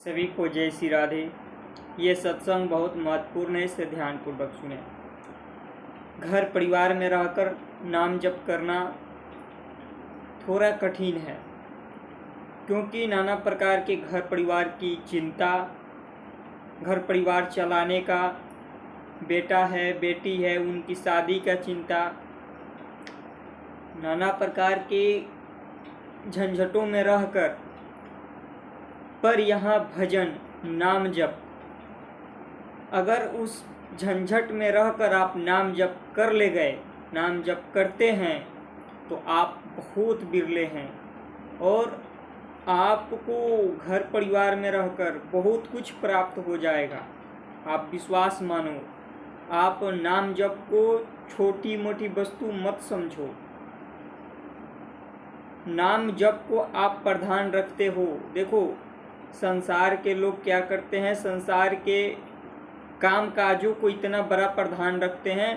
सभी को जय श्री राधे। ये सत्संग बहुत महत्वपूर्ण है, इसे ध्यानपूर्वक सुने। घर परिवार में रहकर नाम जप करना थोड़ा कठिन है, क्योंकि नाना प्रकार के घर परिवार की चिंता, घर परिवार चलाने का, बेटा है बेटी है उनकी शादी का चिंता, नाना प्रकार के झंझटों में रहकर, पर यहाँ भजन नाम जप, अगर उस झंझट में रहकर आप नाम जप कर ले गए, नाम जप करते हैं, तो आप बहुत बिरले हैं और आपको घर परिवार में रहकर बहुत कुछ प्राप्त हो जाएगा। आप विश्वास मानो, आप नाम जप को छोटी मोटी वस्तु मत समझो। नाम जप को आप प्रधान रखते हो। देखो, संसार के लोग क्या करते हैं, संसार के काम काजों को इतना बड़ा प्रधान रखते हैं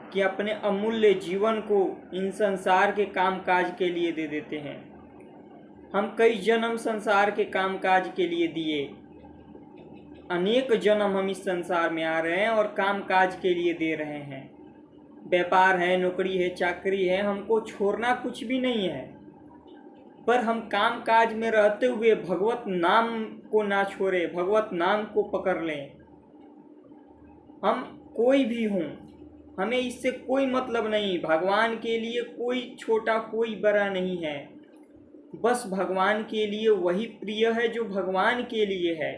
कि अपने अमूल्य जीवन को इन संसार के काम काज के लिए दे देते हैं। हम कई जन्म संसार के काम काज के लिए दिए, अनेक जन्म हम इस संसार में आ रहे हैं और काम काज के लिए दे रहे हैं। व्यापार है, नौकरी है, चाकरी है, हमको छोड़ना कुछ भी नहीं है, पर हम काम काज में रहते हुए भगवत नाम को ना छोड़े, भगवत नाम को पकड़ लें। हम कोई भी हों, हमें इससे कोई मतलब नहीं। भगवान के लिए कोई छोटा कोई बड़ा नहीं है, बस भगवान के लिए वही प्रिय है जो भगवान के लिए है,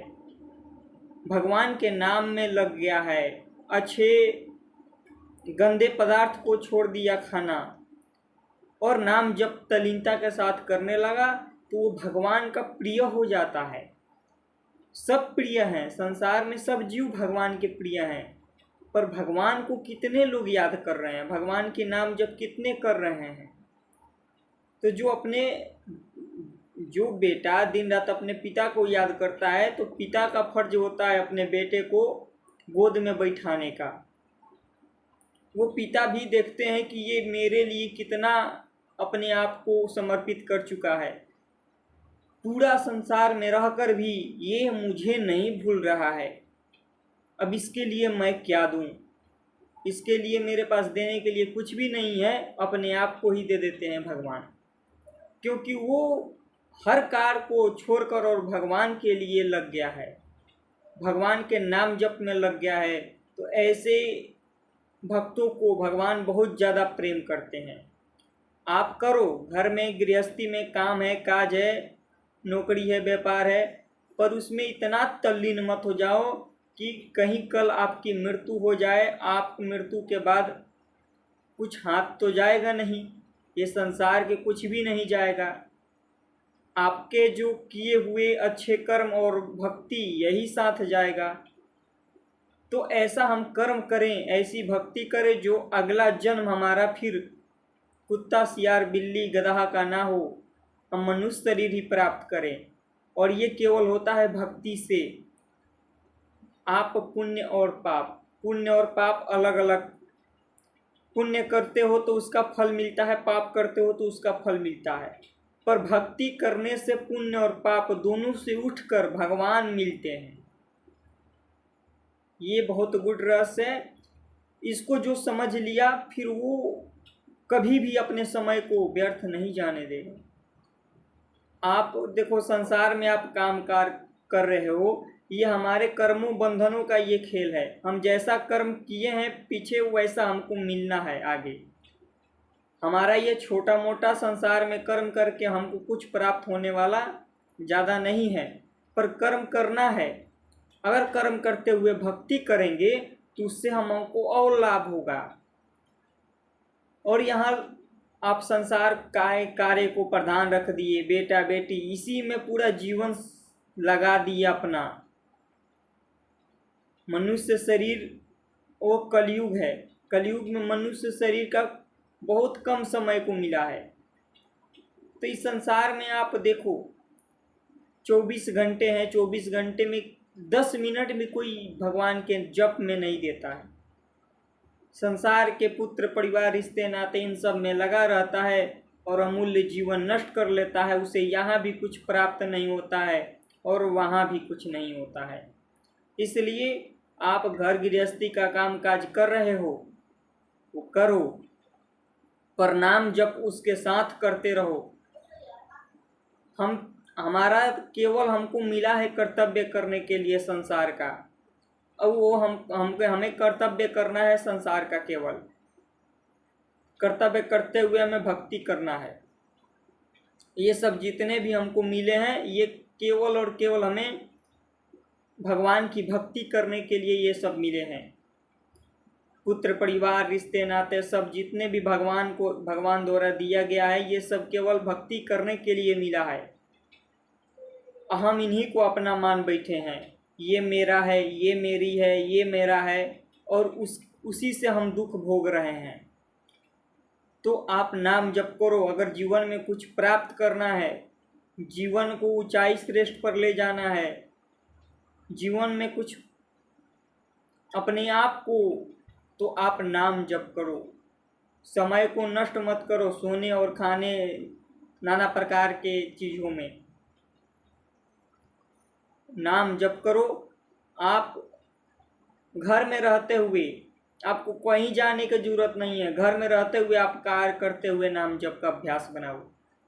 भगवान के नाम में लग गया है। अच्छे गंदे पदार्थ को छोड़ दिया खाना और नाम जब तल्लीनता के साथ करने लगा, तो वो भगवान का प्रिय हो जाता है। सब प्रिय हैं, संसार में सब जीव भगवान के प्रिय हैं, पर भगवान को कितने लोग याद कर रहे हैं, भगवान के नाम जब कितने कर रहे हैं। तो जो बेटा दिन रात अपने पिता को याद करता है, तो पिता का फर्ज होता है अपने बेटे को गोद में बैठाने का। वो पिता भी देखते हैं कि ये मेरे लिए कितना अपने आप को समर्पित कर चुका है, पूरा संसार में रहकर भी ये मुझे नहीं भूल रहा है। अब इसके लिए मैं क्या दूं, इसके लिए मेरे पास देने के लिए कुछ भी नहीं है, अपने आप को ही दे देते हैं भगवान, क्योंकि वो हर कार्य को छोड़कर और भगवान के लिए लग गया है, भगवान के नाम जप में लग गया है। तो ऐसे भक्तों को भगवान बहुत ज़्यादा प्रेम करते हैं। आप करो, घर में गृहस्थी में काम है, काज है, नौकरी है, व्यापार है, पर उसमें इतना तल्लीन मत हो जाओ कि कहीं कल आपकी मृत्यु हो जाए। आप मृत्यु के बाद कुछ हाथ तो जाएगा नहीं, ये संसार के कुछ भी नहीं जाएगा। आपके जो किए हुए अच्छे कर्म और भक्ति यही साथ जाएगा। तो ऐसा हम कर्म करें, ऐसी भक्ति करें जो अगला जन्म हमारा फिर कुत्ता सियार बिल्ली गधा का ना हो, हम मनुष्य शरीर ही प्राप्त करें। और ये केवल होता है भक्ति से। आप पुण्य और पाप अलग अलग, पुण्य करते हो तो उसका फल मिलता है, पाप करते हो तो उसका फल मिलता है, पर भक्ति करने से पुण्य और पाप दोनों से उठकर भगवान मिलते हैं। ये बहुत गुड रहस्य है। इसको जो समझ लिया, फिर वो कभी भी अपने समय को व्यर्थ नहीं जाने देगा। आप देखो, संसार में आप काम कार कर रहे हो, ये हमारे कर्मों बंधनों का ये खेल है। हम जैसा कर्म किए हैं पीछे, वैसा हमको मिलना है आगे। हमारा ये छोटा मोटा संसार में कर्म करके हमको कुछ प्राप्त होने वाला ज़्यादा नहीं है, पर कर्म करना है। अगर कर्म करते हुए भक्ति करेंगे तो उससे हमको और लाभ होगा। और यहाँ आप संसार कार्य को प्रधान रख दिए, बेटा बेटी इसी में पूरा जीवन लगा दिया अपना। मनुष्य शरीर वो कलयुग है, कलयुग में मनुष्य शरीर का बहुत कम समय को मिला है। तो इस संसार में आप देखो, 24 घंटे हैं, 24 घंटे में 10 मिनट भी कोई भगवान के जप में नहीं देता है। संसार के पुत्र परिवार रिश्ते नाते इन सब में लगा रहता है और अमूल्य जीवन नष्ट कर लेता है। उसे यहाँ भी कुछ प्राप्त नहीं होता है और वहाँ भी कुछ नहीं होता है। इसलिए आप घर गृहस्थी का काम काज कर रहे हो वो करो, पर नाम जप उसके साथ करते रहो। हमारा केवल हमको मिला है कर्तव्य करने के लिए संसार का, अब वो हमें कर्तव्य करना है संसार का, केवल कर्तव्य करते हुए हमें भक्ति करना है। ये सब जितने भी हमको मिले हैं ये केवल और केवल हमें भगवान की भक्ति करने के लिए ये सब मिले हैं। पुत्र परिवार रिश्ते नाते सब जितने भी भगवान द्वारा दिया गया है ये सब केवल भक्ति करने के लिए मिला है। हम इन्हीं को अपना मान बैठे हैं, ये मेरा है, ये मेरी है, ये मेरा है, और उसी से हम दुख भोग रहे हैं। तो आप नाम जप करो। अगर जीवन में कुछ प्राप्त करना है, जीवन को ऊंचाई श्रेष्ठ पर ले जाना है, जीवन में कुछ अपने आप को, तो आप नाम जप करो। समय को नष्ट मत करो सोने और खाने नाना प्रकार के चीज़ों में। नाम जप करो। आप घर में रहते हुए, आपको कहीं जाने की जरूरत नहीं है, घर में रहते हुए आप कार्य करते हुए नाम जप का अभ्यास बनाओ।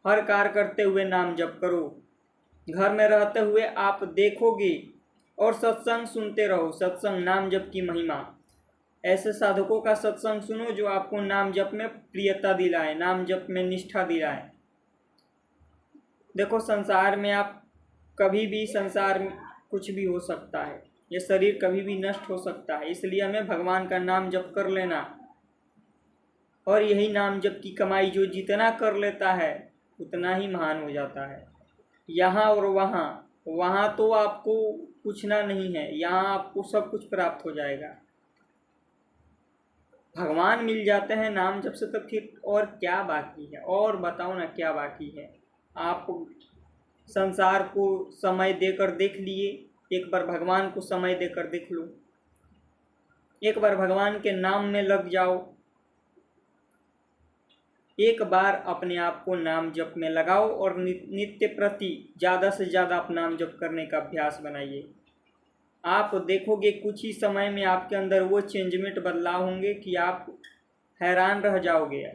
हर कार्य करते हुए नाम जप करो। घर में रहते हुए आप देखोगे और सत्संग सुनते रहो। सत्संग नाम जप की महिमा, ऐसे साधकों का सत्संग सुनो जो आपको नाम जप में प्रियता दिलाए, नाम जप में निष्ठा दिलाए। देखो संसार में आप कभी भी, संसार में कुछ भी हो सकता है, ये शरीर कभी भी नष्ट हो सकता है, इसलिए हमें भगवान का नाम जप कर लेना। और यही नाम जप की कमाई जो जितना कर लेता है उतना ही महान हो जाता है। यहाँ और वहाँ तो आपको पूछना नहीं है, यहाँ आपको सब कुछ प्राप्त हो जाएगा। भगवान मिल जाते हैं नाम जप से, तो फिर और क्या बाकी है? और बताओ ना क्या बाकी है? आप संसार को समय देकर देख लिए, एक बार भगवान को समय देकर देख लो। एक बार भगवान के नाम में लग जाओ, एक बार अपने आप को नाम जप में लगाओ और नित्य प्रति ज़्यादा से ज़्यादा आप नाम जप करने का अभ्यास बनाइए। आप देखोगे कुछ ही समय में आपके अंदर वो चेंजमेंट बदलाव होंगे कि आप हैरान रह जाओगे।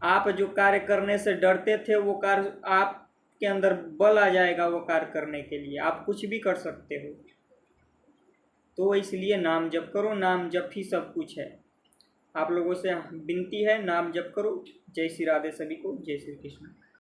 आप जो कार्य करने से डरते थे वो कार्य आपके अंदर बल आ जाएगा, वो कार्य करने के लिए आप कुछ भी कर सकते हो। तो इसलिए नाम जप करो, नाम जप ही सब कुछ है। आप लोगों से विनती है नाम जप करो। जय श्री राधे सभी को, जय श्री कृष्ण।